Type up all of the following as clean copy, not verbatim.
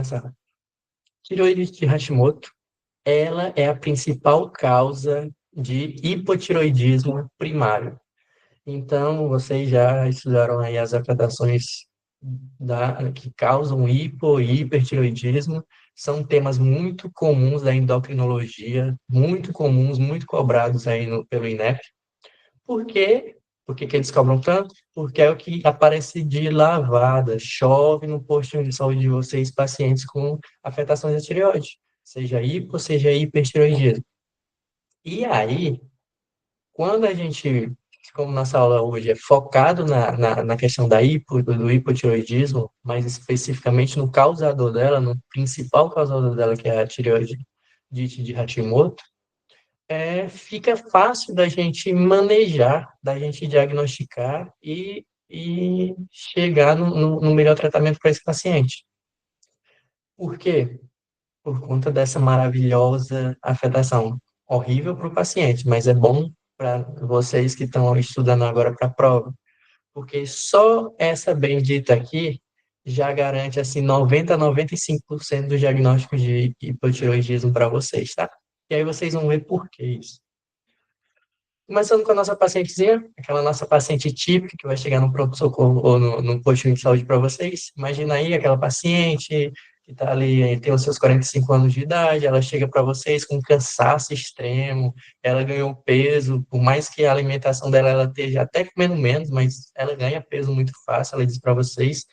começar. Tireoidite de Hashimoto, ela é a principal causa de hipotireoidismo primário. Então, vocês já estudaram aí as afetações que causam hipo e hipertireoidismo. São temas muito comuns da endocrinologia, muito comuns, muito cobrados aí pelo INEP. Por quê? Por que que eles cobram tanto? Porque é o que aparece de lavada, chove no postinho de saúde de vocês, pacientes com afetações da tireoide, seja hipo, seja hipertireoidismo. E aí, quando a gente, como nossa aula hoje é focado na questão da do hipotireoidismo, mais especificamente no causador dela, no principal causador dela, que é a tireoide de Hashimoto, fica fácil da gente manejar, da gente diagnosticar e chegar no melhor tratamento para esse paciente. Por quê? Por conta dessa maravilhosa afetação. Horrível para o paciente, mas é bom para vocês que estão estudando agora para a prova, porque só essa bendita aqui já garante assim 90 a 95% dos diagnósticos de hipotireoidismo para vocês, tá? E aí vocês vão ver por que isso. Começando com a nossa pacientezinha, aquela nossa paciente típica que vai chegar no pronto-socorro ou no postinho de saúde para vocês. Imagina aí aquela paciente que está ali, tem os seus 45 anos de idade, ela chega para vocês com cansaço extremo, ela ganhou peso, por mais que a alimentação dela ela esteja até comendo menos, mas ela ganha peso muito fácil, ela diz para vocês,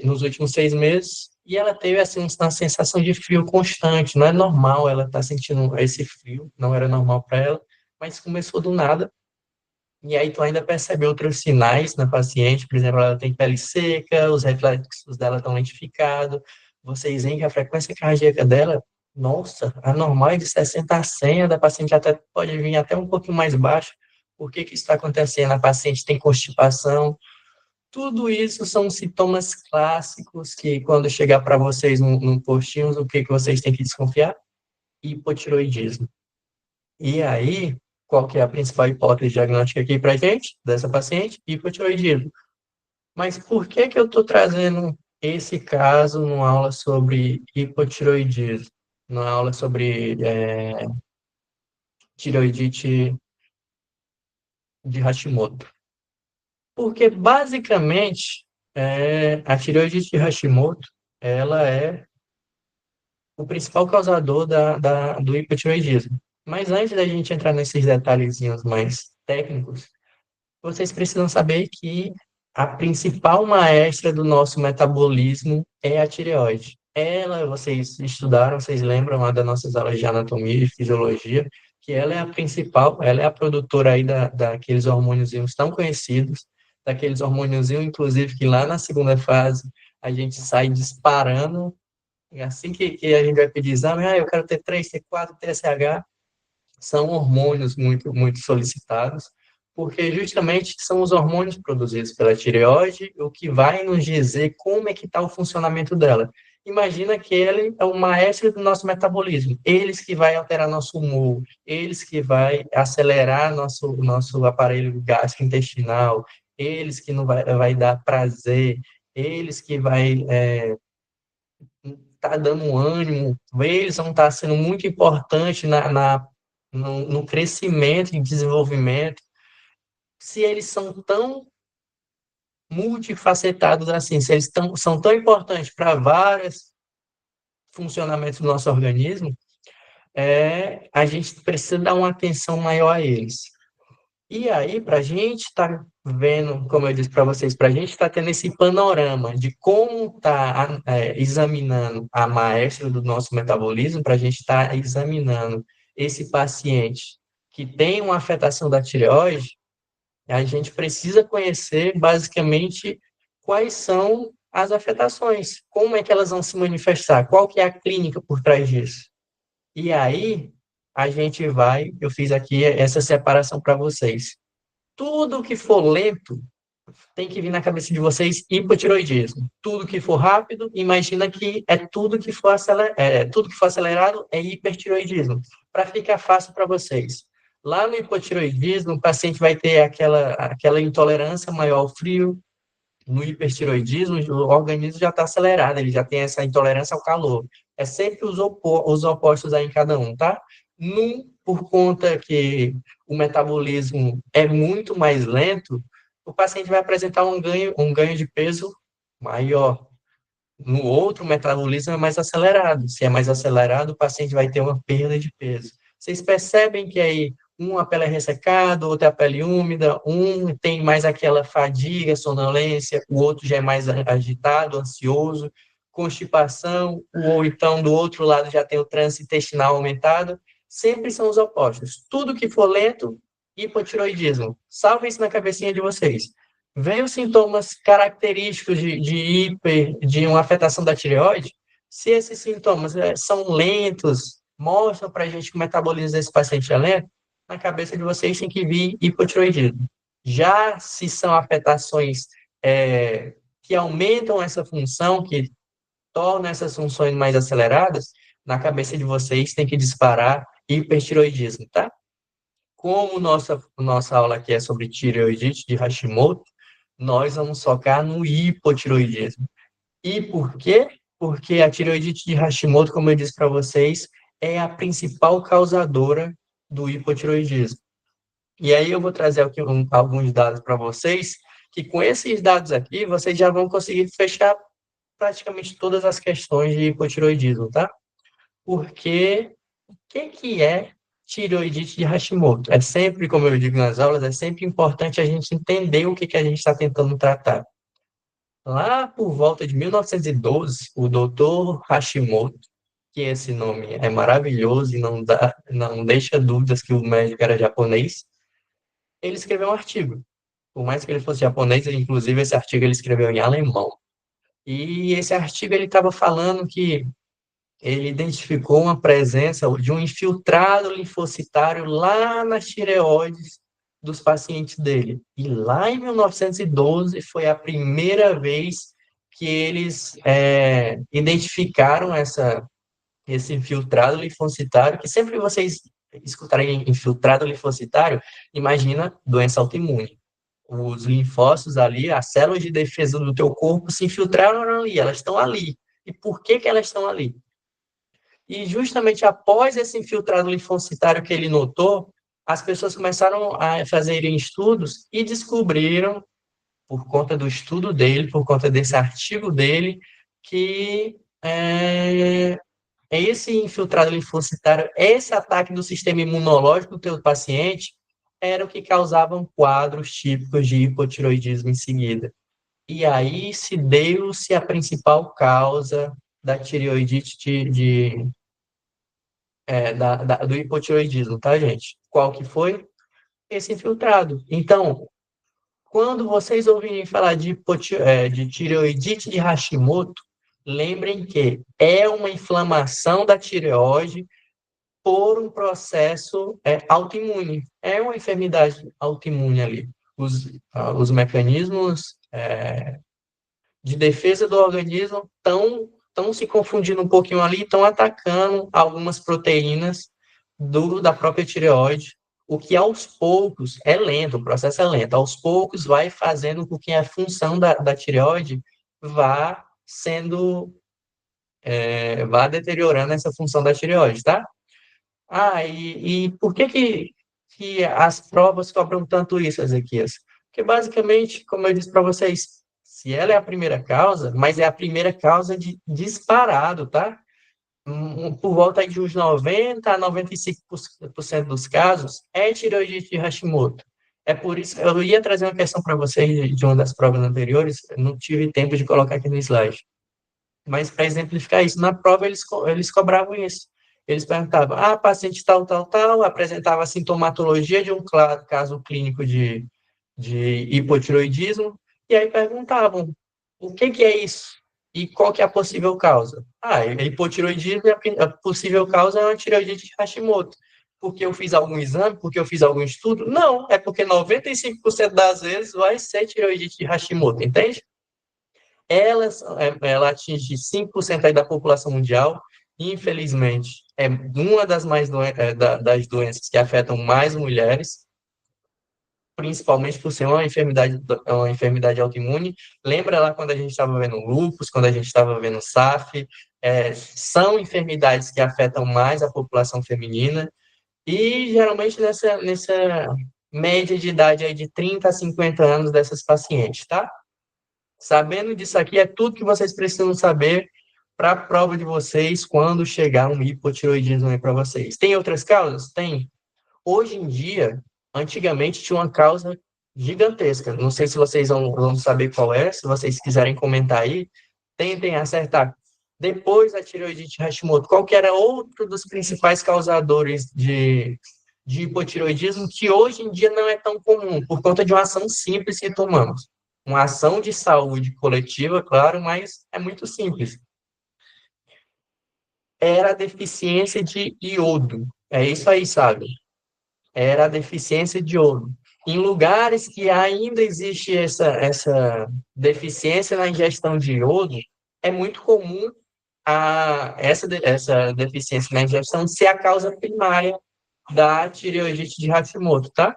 nos últimos 6 meses, e ela teve assim, uma sensação de frio constante, não é normal ela estar sentindo esse frio, não era normal para ela, mas começou do nada, e aí tu ainda percebe outros sinais na paciente, por exemplo, ela tem pele seca, os reflexos dela estão lentificados, vocês veem que a frequência cardíaca dela, nossa, a normal é de 60 a 100, a da paciente até pode vir até um pouquinho mais baixa. Por que que isso está acontecendo? A paciente tem constipação, tudo isso são sintomas clássicos que quando chegar para vocês num postinho, o que que vocês têm que desconfiar? Hipotiroidismo. E aí, qual que é a principal hipótese diagnóstica aqui para gente, dessa paciente? Hipotiroidismo. Mas por que que eu estou trazendo esse caso numa aula sobre hipotiroidismo? Numa aula sobre tiroidite de Hashimoto? Porque, basicamente, a tiroidite de Hashimoto, ela é o principal causador do hipotiroidismo. Mas antes da gente entrar nesses detalhezinhos mais técnicos, vocês precisam saber que a principal maestra do nosso metabolismo é a tireoide. Ela, vocês estudaram, vocês lembram lá das nossas aulas de anatomia e fisiologia, que ela é a principal, ela é a produtora aí daqueles hormôniozinhos tão conhecidos, daqueles hormôniozinhos, inclusive, que lá na segunda fase a gente sai disparando, e assim que a gente vai pedir exame, eu quero ter 3, T4, TSH, são hormônios muito, muito solicitados, porque justamente são os hormônios produzidos pela tireoide o que vai nos dizer como é que está o funcionamento dela. Imagina que ele é o maestro do nosso metabolismo, eles que vai alterar nosso humor, eles que vai acelerar nosso aparelho gastrointestinal, eles que não vai dar prazer, eles que vai tá dando um ânimo, eles vão estar sendo muito importantes no crescimento e desenvolvimento, se eles são tão multifacetados assim, se eles são tão importantes para vários funcionamentos do nosso organismo, a gente precisa dar uma atenção maior a eles. E aí, para a gente estar vendo, como eu disse para vocês, para a gente estar tendo esse panorama de como está examinando a maestra do nosso metabolismo, para a gente estar examinando esse paciente que tem uma afetação da tireoide, a gente precisa conhecer basicamente quais são as afetações, como é que elas vão se manifestar, qual que é a clínica por trás disso. E aí, eu fiz aqui essa separação para vocês. Tudo que for lento tem que vir na cabeça de vocês hipotiroidismo. Tudo que for rápido, imagina que tudo que for acelerado é hipertiroidismo, para ficar fácil para vocês. Lá no hipotiroidismo, o paciente vai ter aquela intolerância maior ao frio, No hipertiroidismo, o organismo já está acelerado, ele já tem essa intolerância ao calor. É sempre os opostos aí em cada um, tá? Num, por conta que o metabolismo é muito mais lento, o paciente vai apresentar um ganho de peso maior. No outro, o metabolismo é mais acelerado. Se é mais acelerado, o paciente vai ter uma perda de peso. Vocês percebem que aí a pele é ressecada, outra é a pele úmida, um tem mais aquela fadiga, sonolência, o outro já é mais agitado, ansioso, constipação, ou então do outro lado já tem o trânsito intestinal aumentado. Sempre são os opostos. Tudo que for lento, hipotiroidismo. Salve isso na cabecinha de vocês. Vem os sintomas característicos de uma afetação da tireoide, se esses sintomas são lentos, mostram para a gente que o metabolismo desse paciente é lento, na cabeça de vocês tem que vir hipotireoidismo. Já se são afetações que aumentam essa função, que tornam essas funções mais aceleradas, na cabeça de vocês tem que disparar hipertireoidismo, tá? Como nossa aula aqui é sobre tireoidite de Hashimoto, nós vamos focar no hipotiroidismo. E por quê? Porque a tireoidite de Hashimoto, como eu disse para vocês, é a principal causadora do hipotiroidismo. E aí eu vou trazer aqui alguns dados para vocês, que com esses dados aqui, vocês já vão conseguir fechar praticamente todas as questões de hipotiroidismo, tá? Porque o que é tireoidite de Hashimoto? É sempre, como eu digo nas aulas, é sempre importante a gente entender o que a gente está tentando tratar. Lá por volta de 1912, o doutor Hashimoto, que esse nome é maravilhoso e não deixa dúvidas que o médico era japonês, ele escreveu um artigo. Por mais que ele fosse japonês, inclusive esse artigo ele escreveu em alemão. E esse artigo ele estava falando que ele identificou uma presença de um infiltrado linfocitário lá nas tireoides dos pacientes dele. E lá em 1912 foi a primeira vez que eles identificaram esse infiltrado linfocitário, que sempre vocês escutarem infiltrado linfocitário, imagina doença autoimune. Os linfócitos ali, as células de defesa do teu corpo se infiltraram ali, elas estão ali. E por que elas estão ali? E justamente após esse infiltrado linfocitário que ele notou, as pessoas começaram a fazerem estudos e descobriram, por conta do estudo dele, por conta desse artigo dele, que esse infiltrado linfocitário, esse ataque do sistema imunológico do teu paciente, era o que causavam quadros típicos de hipotiroidismo em seguida. E aí se deu-se a principal causa da tireoidite do hipotiroidismo, tá, gente? Qual que foi? Esse infiltrado. Então, quando vocês ouvirem falar de tireoidite de Hashimoto, lembrem que é uma inflamação da tireoide por um processo autoimune. É uma enfermidade autoimune ali. Os mecanismos de defesa do organismo estão se confundindo um pouquinho ali, estão atacando algumas proteínas da própria tireoide, o que aos poucos é lento, o processo é lento, aos poucos vai fazendo com que a função da tireoide vá sendo, vá deteriorando essa função da tireoide, tá? E por que as provas cobram tanto isso, Ezequias? Porque, basicamente, como eu disse para vocês, se ela é a primeira causa, mas é a primeira causa de disparado, tá? Por volta de uns 90 a 95% dos casos é tireoidite de Hashimoto. É por isso, eu ia trazer uma questão para vocês de uma das provas anteriores, não tive tempo de colocar aqui no slide. Mas, para exemplificar isso, na prova eles cobravam isso. Eles perguntavam, paciente tal, tal, tal, apresentava a sintomatologia de um caso clínico de hipotiroidismo, e aí perguntavam, o que é isso? E qual que é a possível causa? Hipotiroidismo, a possível causa é uma tireoidite de Hashimoto. Porque eu fiz algum exame? Porque eu fiz algum estudo? Não, é porque 95% das vezes vai ser tireoidite de Hashimoto, entende? Ela atinge 5% aí da população mundial. Infelizmente, é uma das das doenças que afetam mais mulheres. principalmente por ser uma enfermidade autoimune. Lembra lá quando a gente estava vendo lúpus, quando a gente estava vendo SAF, são enfermidades que afetam mais a população feminina, e geralmente nessa média de idade aí de 30 a 50 anos dessas pacientes, tá? Sabendo disso aqui, é tudo que vocês precisam saber para a prova de vocês quando chegar um hipotiroidismo aí para vocês. Tem outras causas? Tem. Hoje em dia, antigamente tinha uma causa gigantesca. Não sei se vocês vão saber qual é, se vocês quiserem comentar aí, tentem acertar. Depois da tireoidite Hashimoto, qual que era outro dos principais causadores de hipotireoidismo que hoje em dia não é tão comum, por conta de uma ação simples que tomamos. Uma ação de saúde coletiva, claro, mas é muito simples. Era a deficiência de iodo. É isso aí, sabe? Era a deficiência de iodo. Em lugares que ainda existe essa deficiência na ingestão de iodo, é muito comum essa deficiência na ingestão ser a causa primária da tireoidite de Hashimoto, tá?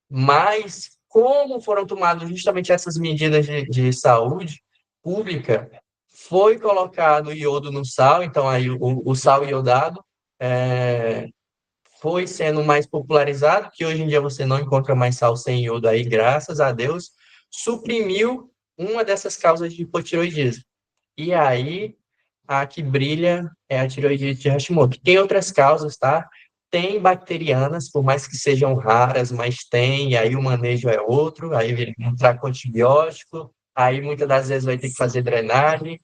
Mas, como foram tomadas justamente essas medidas de saúde pública, foi colocado iodo no sal, então aí o sal iodado foi sendo mais popularizado, que hoje em dia você não encontra mais sal sem iodo aí, graças a Deus, suprimiu uma dessas causas de hipotiroidismo. E aí, a que brilha é a tireoidite de Hashimoto. Tem outras causas, tá? Tem bacterianas, por mais que sejam raras, mas tem, e aí o manejo é outro, aí ele entrar com antibiótico, aí muitas das vezes vai ter que fazer drenagem,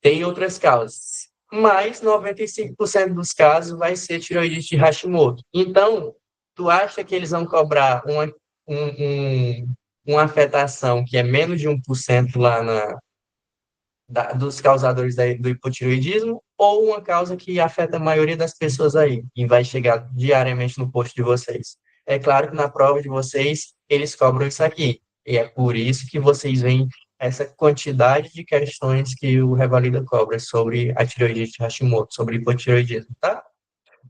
tem outras causas. Mas 95% dos casos vai ser tireoidite de Hashimoto. Então, tu acha que eles vão cobrar uma afetação que é menos de 1% lá dos causadores do hipotireoidismo, ou uma causa que afeta a maioria das pessoas aí, e vai chegar diariamente no posto de vocês? É claro que na prova de vocês, eles cobram isso aqui, e é por isso que vocês veem essa quantidade de questões que o Revalida cobra sobre a tireoidite Hashimoto, sobre hipotireoidismo, tá?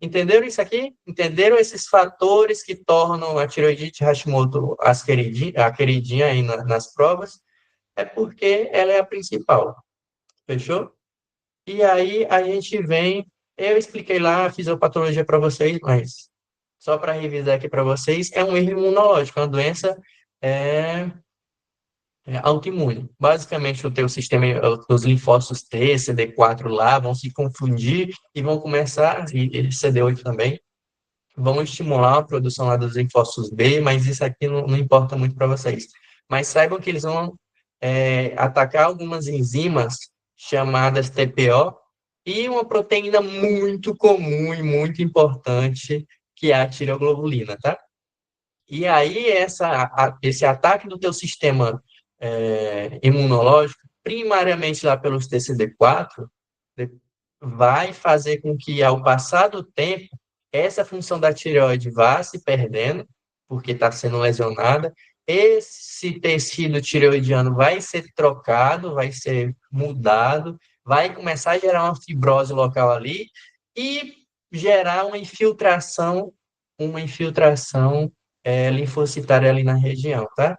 Entenderam isso aqui? Entenderam esses fatores que tornam a tireoidite Hashimoto a queridinha aí nas provas? É porque ela é a principal. Fechou? E aí a gente vem. Eu expliquei lá a fisiopatologia para vocês, mas só para revisar aqui para vocês, é um erro imunológico, uma doença é, autoimune. Basicamente, o teu sistema, os linfócitos T, CD4 lá, vão se confundir e vão começar, e CD8 também, vão estimular a produção lá dos linfócitos B, mas isso aqui não importa muito para vocês. Mas saibam que eles vão atacar algumas enzimas chamadas TPO e uma proteína muito comum e muito importante, que é a tireoglobulina, tá? E aí, esse ataque do teu sistema imunológico, primariamente lá pelos TCD4, vai fazer com que, ao passar do tempo, essa função da tireoide vá se perdendo, porque está sendo lesionada, esse tecido tireoidiano vai ser trocado, vai ser mudado, vai começar a gerar uma fibrose local ali e gerar uma infiltração linfocitária ali na região, tá?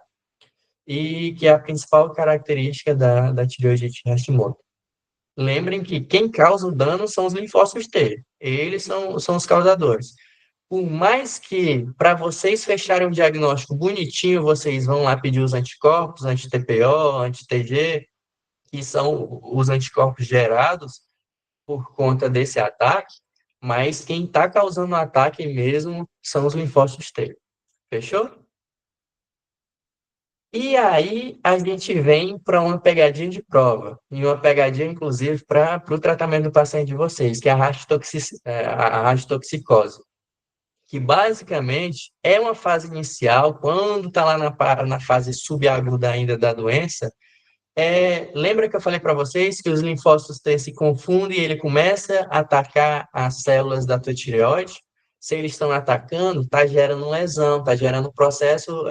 E que é a principal característica da tireoidite Hashimoto. Lembrem que quem causa o dano são os linfócitos T. Eles são os causadores. Por mais que, para vocês fecharem um diagnóstico bonitinho, vocês vão lá pedir os anticorpos, anti-TPO, anti-TG, que são os anticorpos gerados por conta desse ataque, mas quem está causando o ataque mesmo são os linfócitos T. Fechou? E aí a gente vem para uma pegadinha de prova, e uma pegadinha, inclusive, para o tratamento do paciente de vocês, que é a rastoxicose, que basicamente é uma fase inicial, quando está lá na fase subaguda ainda da doença. Lembra que eu falei para vocês que os linfócitos T se confundem e ele começa a atacar as células da tua tireoide? Se eles estão atacando, está gerando lesão, está gerando processo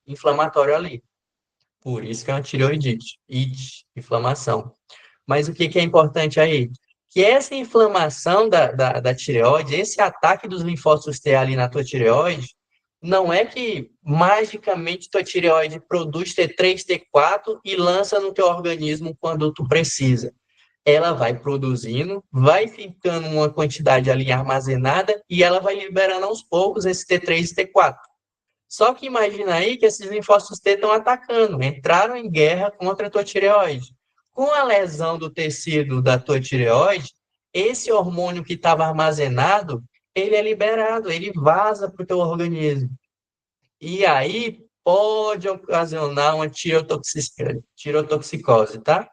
inflamatório ali. Por isso que é uma tireoidite, inflamação. Mas o que é importante aí? Que essa inflamação da tireoide, esse ataque dos linfócitos T ali na tua tireoide, Não é que magicamente tua tireoide produz T3, T4 e lança no teu organismo quando tu precisa. Ela vai produzindo, vai ficando uma quantidade ali armazenada e ela vai liberando aos poucos esse T3 e T4. Só que imagina aí que esses linfócitos T estão atacando, entraram em guerra contra a tua tireoide. Com a lesão do tecido da tua tireoide, esse hormônio que estava armazenado, ele é liberado, ele vaza para o teu organismo. E aí pode ocasionar uma tirotoxicose, tá?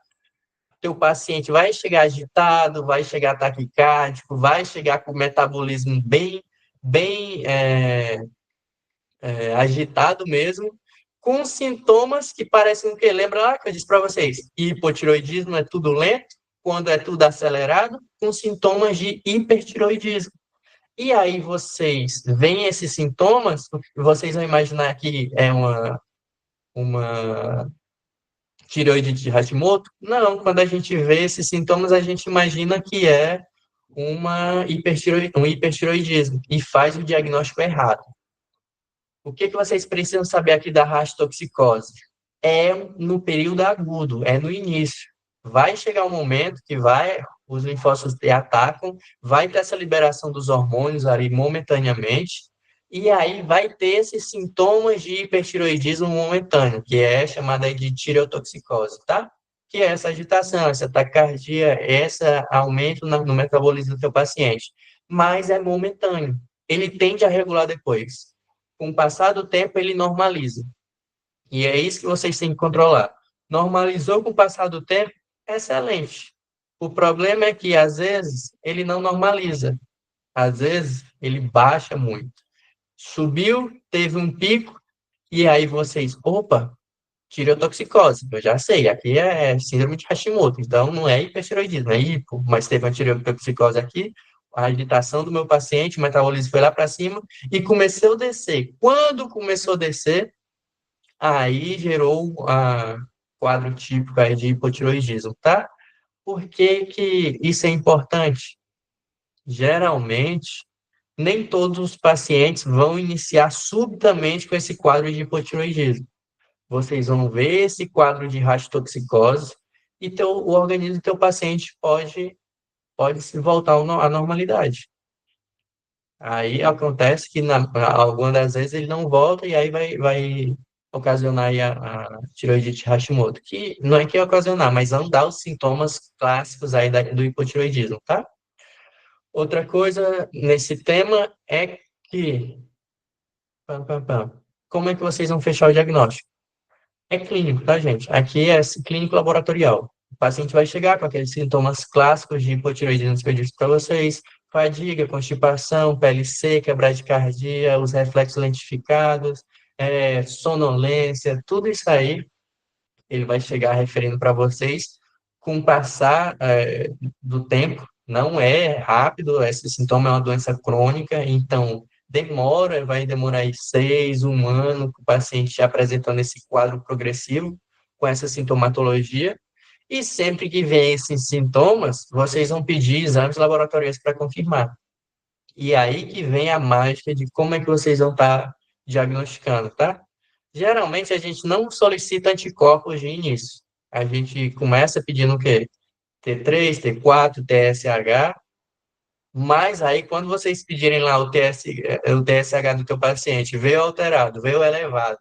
Teu paciente vai chegar agitado, vai chegar taquicárdico, vai chegar com o metabolismo bem agitado mesmo, com sintomas que parecem o que lembra lá que eu disse para vocês, hipotiroidismo é tudo lento, quando é tudo acelerado, com sintomas de hipertiroidismo. E aí vocês veem esses sintomas, vocês vão imaginar que é uma tireoide de Hashimoto? Não, quando a gente vê esses sintomas, a gente imagina que é um hipertiroidismo e faz o diagnóstico errado. O que vocês precisam saber aqui da rastoxicose? É no período agudo, é no início. Vai chegar um momento que os linfócitos T atacam, vai ter essa liberação dos hormônios ali momentaneamente, e aí vai ter esses sintomas de hipertiroidismo momentâneo, que é chamada de tireotoxicose, tá? Que é essa agitação, essa taquicardia, esse aumento no metabolismo do teu paciente. Mas é momentâneo. Ele tende a regular depois. Com o passar do tempo, ele normaliza. E é isso que vocês têm que controlar. Normalizou com o passar do tempo? Excelente. O problema é que, às vezes, ele não normaliza. Às vezes, ele baixa muito. Subiu, teve um pico, e aí vocês, opa, tireotoxicose. Eu já sei, aqui é síndrome de Hashimoto, então não é hipertireoidismo, é hipo, mas teve uma tireotoxicose aqui, a agitação do meu paciente, o metabolismo foi lá para cima e começou a descer. Quando começou a descer, aí gerou a quadro típico aí de hipotiroidismo, tá? Por que que isso é importante? Geralmente, nem todos os pacientes vão iniciar subitamente com esse quadro de hipotiroidismo. Vocês vão ver esse quadro de rastoxicose e o organismo do teu paciente pode se voltar à normalidade. Aí acontece que algumas das vezes ele não volta e aí vai ocasionar aí a tireoidite Hashimoto, que não é que ocasionar, mas não dá os sintomas clássicos aí do hipotireoidismo, tá? Outra coisa nesse tema é que, como é que vocês vão fechar o diagnóstico? É clínico, tá, gente? Aqui é clínico laboratorial. O paciente vai chegar com aqueles sintomas clássicos de hipotireoidismo que eu disse para vocês, fadiga, constipação, pele seca, bradicardia, os reflexos lentificados, sonolência, tudo isso aí ele vai chegar referindo para vocês com o passar do tempo. Não é rápido, esse sintoma é uma doença crônica, então vai demorar aí 1 ano, com o paciente apresentando esse quadro progressivo, com essa sintomatologia, e sempre que vem esses sintomas, vocês vão pedir exames laboratoriais para confirmar. E aí que vem a mágica de como é que vocês vão estar diagnosticando, tá? Geralmente a gente não solicita anticorpos de início. A gente começa pedindo o quê? T3, T4, TSH, mas aí quando vocês pedirem lá o TSH do teu paciente veio alterado, veio elevado,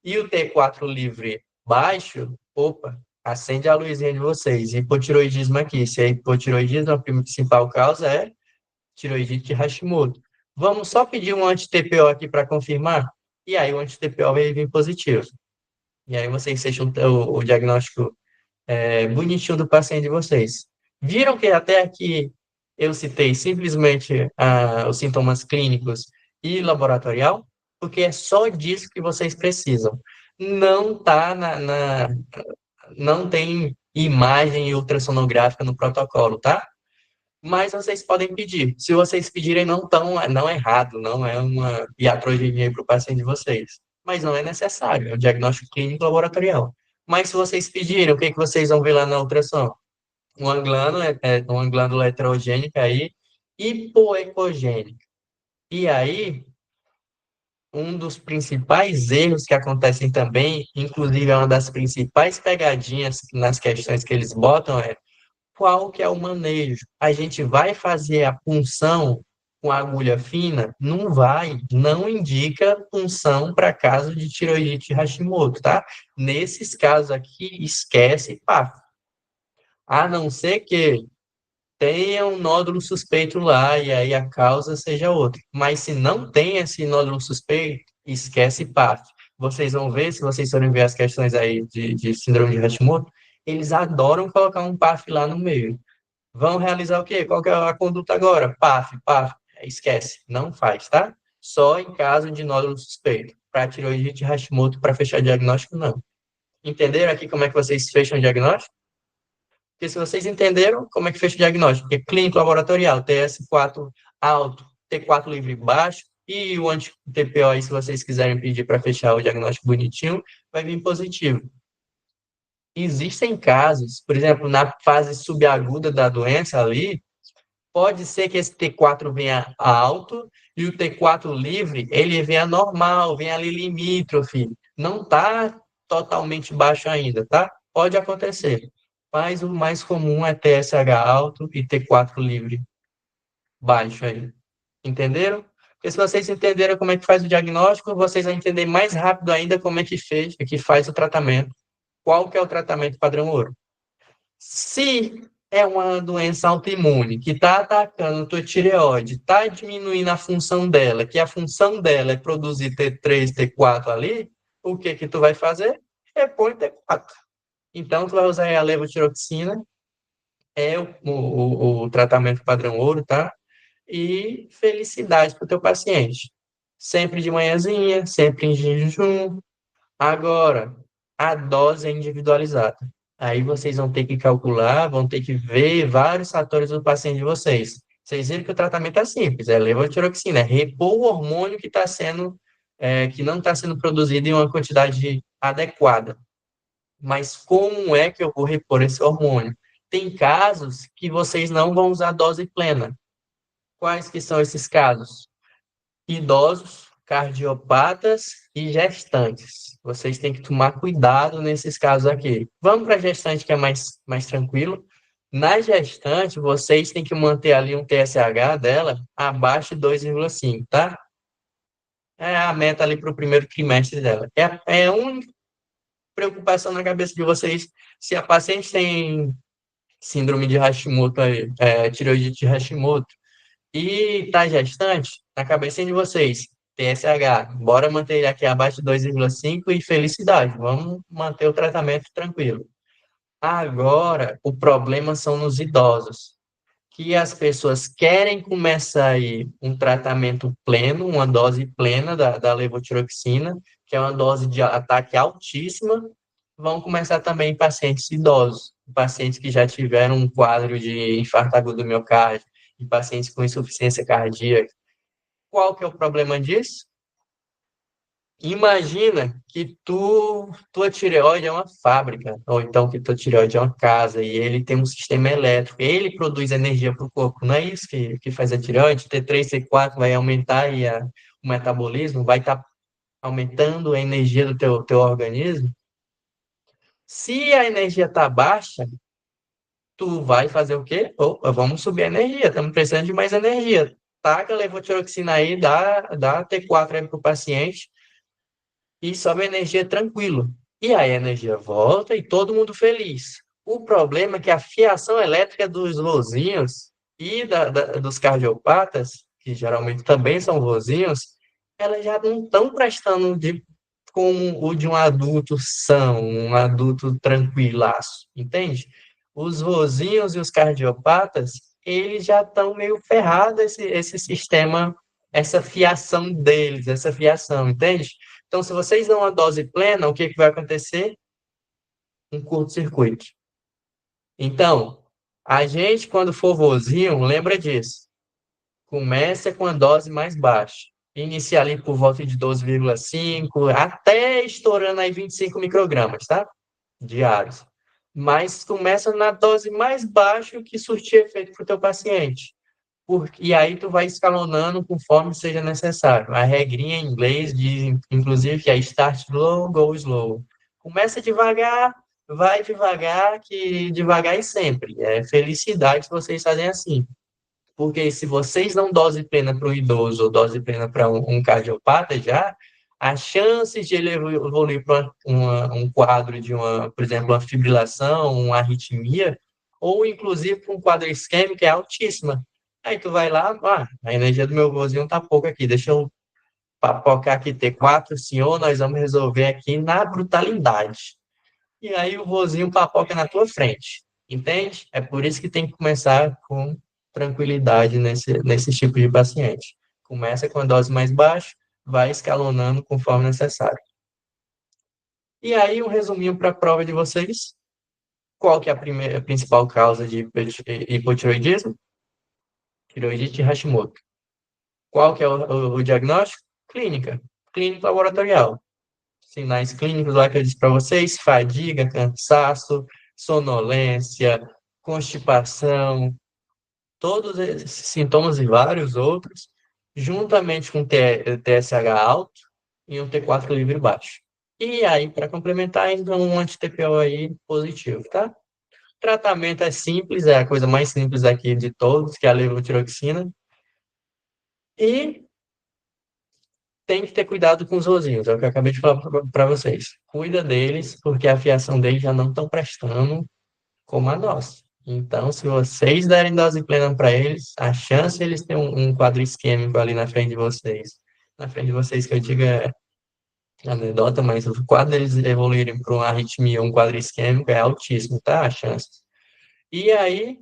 e o T4 livre baixo, opa, acende a luzinha de vocês. Hipotiroidismo aqui. Se é hipotiroidismo, a principal causa é tiroidite de Hashimoto. Vamos só pedir um anti-TPO aqui para confirmar? E aí o anti-TPO vai vir positivo. E aí vocês fecham o diagnóstico bonitinho do paciente de vocês. Viram que até aqui eu citei simplesmente os sintomas clínicos e laboratorial? Porque é só disso que vocês precisam. Não tá não tem imagem ultrassonográfica no protocolo, tá? Mas vocês podem pedir. Se vocês pedirem, não é errado, não é uma iatrogenia para o paciente de vocês. Mas não é necessário, é um diagnóstico clínico laboratorial. Mas se vocês pedirem, o que que vocês vão ver lá na ultrassom? Uma glândula heterogênica aí, hipoecogênica. E aí, um dos principais erros que acontecem também, inclusive é uma das principais pegadinhas nas questões que eles botam, é qual que é o manejo? A gente vai fazer a punção com agulha fina? Não vai, não indica punção para caso de tiroidite Hashimoto, tá? Nesses casos aqui, esquece, pá. A não ser que tenha um nódulo suspeito lá e aí a causa seja outra. Mas se não tem esse nódulo suspeito, esquece PAF. Vocês vão ver, se vocês forem ver as questões aí de síndrome de Hashimoto, eles adoram colocar um PAF lá no meio. Vão realizar o quê? Qual que é a conduta agora? PAF, PAF. Esquece, não faz, tá? Só em caso de nódulo suspeito. Para tiroidite Hashimoto, para fechar diagnóstico, não. Entenderam aqui como é que vocês fecham o diagnóstico? Porque se vocês entenderam como é que fecha o diagnóstico, porque clínico laboratorial, TS4 alto, T4 livre baixo, e o anti-TPO aí, se vocês quiserem pedir para fechar o diagnóstico bonitinho, vai vir positivo. Existem casos, por exemplo, na fase subaguda da doença ali, pode ser que esse T4 venha alto e o T4 livre, ele venha normal, venha ali limítrofe. Não está totalmente baixo ainda, tá? Pode acontecer. Mas o mais comum é TSH alto e T4 livre baixo aí. Entenderam? Porque se vocês entenderam como é que faz o diagnóstico, vocês vão entender mais rápido ainda como é que faz o tratamento. Qual que é o tratamento padrão ouro? Se é uma doença autoimune que está atacando a tua tireoide, está diminuindo a função dela, que a função dela é produzir T3, T4 ali, o que que tu vai fazer? Repõe T4. Então, tu vai usar a levotiroxina, é o tratamento padrão ouro, tá? E felicidade para o teu paciente. Sempre de manhãzinha, sempre em jejum. Agora, a dose é individualizada. Aí vocês vão ter que calcular, vão ter que ver vários fatores do paciente de vocês. Vocês viram que o tratamento é simples, é levotiroxina, é repor o hormônio que está sendo, que não está sendo produzido em uma quantidade adequada. Mas como é que eu vou repor esse hormônio? Tem casos que vocês não vão usar dose plena. Quais que são esses casos? Idosos, cardiopatas e gestantes. Vocês têm que tomar cuidado nesses casos aqui. Vamos para a gestante, que é mais tranquilo. Na gestante, vocês têm que manter ali um TSH dela abaixo de 2,5, tá? É a meta ali para o primeiro trimestre dela. É a única preocupação na cabeça de vocês. Se a paciente tem síndrome de Hashimoto, tireoidite de Hashimoto, e tá gestante, na cabecinha de vocês, TSH, bora manter ele aqui abaixo de 2,5 e felicidade, vamos manter o tratamento tranquilo. Agora, o problema são nos idosos, que as pessoas querem começar aí um tratamento pleno, uma dose plena da levotiroxina, que é uma dose de ataque altíssima, vão começar também em pacientes idosos, pacientes que já tiveram um quadro de infarto agudo do miocárdio, e pacientes com insuficiência cardíaca. Qual que é o problema disso? Imagina que tua tireoide é uma fábrica, ou então que tua tireoide é uma casa, e ele tem um sistema elétrico, ele produz energia para o corpo, não é isso que faz a tireoide? T3, T4 vai aumentar e o metabolismo vai estar aumentando a energia do teu organismo. Se a energia está baixa, tu vai fazer o quê? Opa, vamos subir a energia, estamos precisando de mais energia. Taca a levotiroxina aí, dá T4 aí para o paciente e sobe a energia tranquilo. E aí a energia volta e todo mundo feliz. O problema é que a fiação elétrica dos vozinhos e dos cardiopatas, que geralmente também são vozinhos, elas já não estão prestando como o de um adulto são, um adulto tranquilaço, entende? Os vozinhos e os cardiopatas, eles já estão meio ferrados, esse sistema, essa fiação deles, essa fiação, entende? Então, se vocês dão uma dose plena, o que, que vai acontecer? Um curto-circuito. Então, a gente, quando for vozinho, lembra disso. Começa com a dose mais baixa. Inicia ali por volta de 12,5, até estourando aí 25 microgramas, tá? Diários. Mas começa na dose mais baixa que surtir efeito para o teu paciente. E aí tu vai escalonando conforme seja necessário. A regrinha em inglês diz, inclusive, que é start slow, go slow. Começa devagar, vai devagar, que devagar e sempre. É felicidade se vocês fazem assim. Porque se vocês dão dose plena para um idoso ou dose plena para um cardiopata já, as chances de ele evoluir para um quadro de uma, por exemplo, uma fibrilação, uma arritmia, ou inclusive para um quadro isquêmico é altíssima. Aí tu vai lá, a energia do meu vozinho tá pouco aqui, deixa eu papocar aqui T4, senhor, nós vamos resolver aqui na brutalidade. E aí o vozinho papoca na tua frente, entende? É por isso que tem que começar com tranquilidade nesse tipo de paciente. Começa com a dose mais baixa, vai escalonando conforme necessário. E aí, um resuminho para a prova de vocês. Qual que é a principal causa de hipotiroidismo? Tiroidite Hashimoto. Qual que é o diagnóstico? Clínica. Clínico laboratorial. Sinais clínicos lá que eu disse para vocês: fadiga, cansaço, sonolência, constipação, todos esses sintomas e vários outros, juntamente com TSH alto e um T4 livre baixo. E aí, para complementar, ainda um anti-TPO aí positivo, tá? Tratamento é simples, é a coisa mais simples aqui de todos, que é a levotiroxina. E tem que ter cuidado com os rosinhos, é o que eu acabei de falar para vocês. Cuida deles, porque a fiação deles já não estão prestando como a nossa. Então, se vocês derem dose plena para eles, a chance de eles terem um quadro isquêmico ali na frente de vocês, que eu diga anedota, mas o quadro deles evoluírem para uma arritmia, um quadro isquêmico, é altíssimo, tá? A chance. E aí,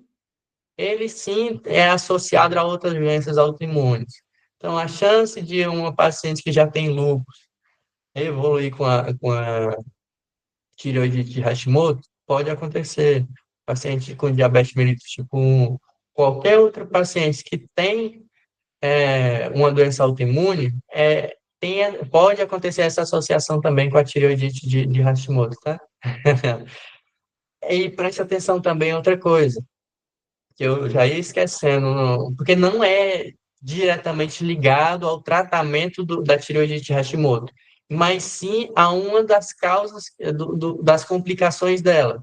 ele sim é associado a outras doenças autoimunes. Então, a chance de uma paciente que já tem lúpus evoluir com a tireoide de Hashimoto pode acontecer. Paciente com diabetes mellitus tipo 1, qualquer outro paciente que tem uma doença autoimune, pode acontecer essa associação também com a tireoidite de Hashimoto, tá? E preste atenção também em outra coisa, que eu já ia esquecendo, porque não é diretamente ligado ao tratamento da tireoidite de Hashimoto, mas sim a uma das causas das complicações dela.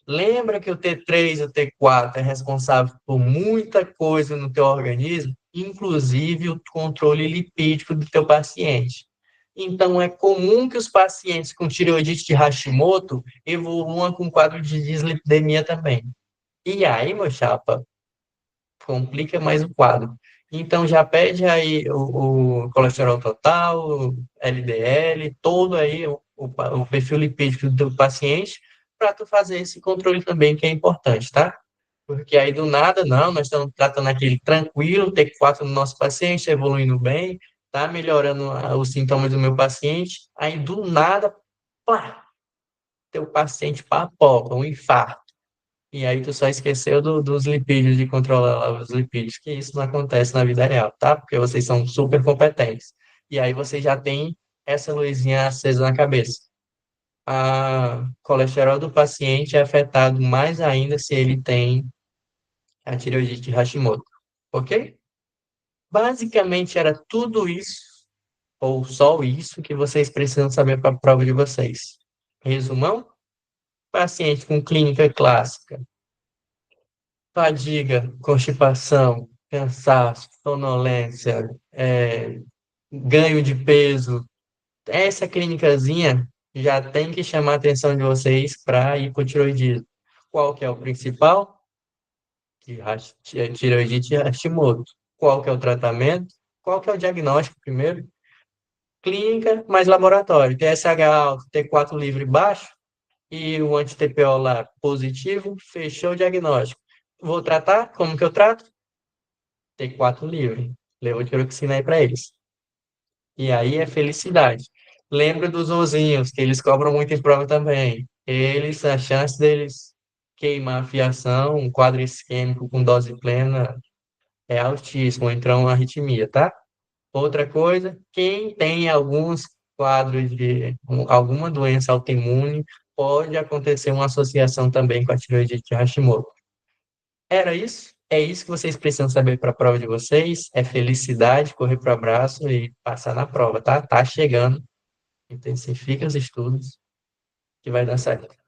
Lembra que o T3 e o T4 é responsável por muita coisa no teu organismo, inclusive o controle lipídico do teu paciente. Então, é comum que os pacientes com tireoidite de Hashimoto evoluam com quadro de dislipidemia também. E aí, meu chapa, complica mais o quadro. Então, já pede aí o colesterol total, o LDL, todo aí, o perfil lipídico do paciente, para tu fazer esse controle também, que é importante, tá? Porque aí do nada, não, nós estamos tratando aquele tranquilo, T4 no nosso paciente, evoluindo bem, tá melhorando os sintomas do meu paciente, aí do nada, pá, teu paciente papoca, um infarto. E aí tu só esqueceu dos lipídios, de controlar os lipídios, que isso não acontece na vida real, tá? Porque vocês são super competentes. E aí você já tem essa luzinha acesa na cabeça. A colesterol do paciente é afetado mais ainda se ele tem a tireoidite de Hashimoto, ok? Basicamente era tudo isso, ou só isso, que vocês precisam saber para a prova de vocês. Resumão: paciente com clínica clássica, fadiga, constipação, cansaço, sonolência, ganho de peso. Essa clínicazinha já tem que chamar a atenção de vocês para hipotiroidismo. Qual que é o principal? Tireoidite Hashimoto. Qual que é o tratamento? Qual que é o diagnóstico primeiro? Clínica mais laboratório. TSH alto, T4 livre baixo e o anti-TPO lá positivo, fechou o diagnóstico. Vou tratar? Como que eu trato? T4 livre. Levotiroxina aí para eles. E aí é felicidade. Lembra dos ozinhos, que eles cobram muito em prova também. A chance deles queimar a fiação, um quadro isquêmico com dose plena é altíssimo, ou então uma arritmia, tá? Outra coisa, quem tem alguns quadros de alguma doença autoimune, pode acontecer uma associação também com a tireoidite de Hashimoto. Era isso? É isso que vocês precisam saber para a prova de vocês. É felicidade, correr para o abraço e passar na prova, tá? Tá chegando. Intensifica os estudos que vai dar certo.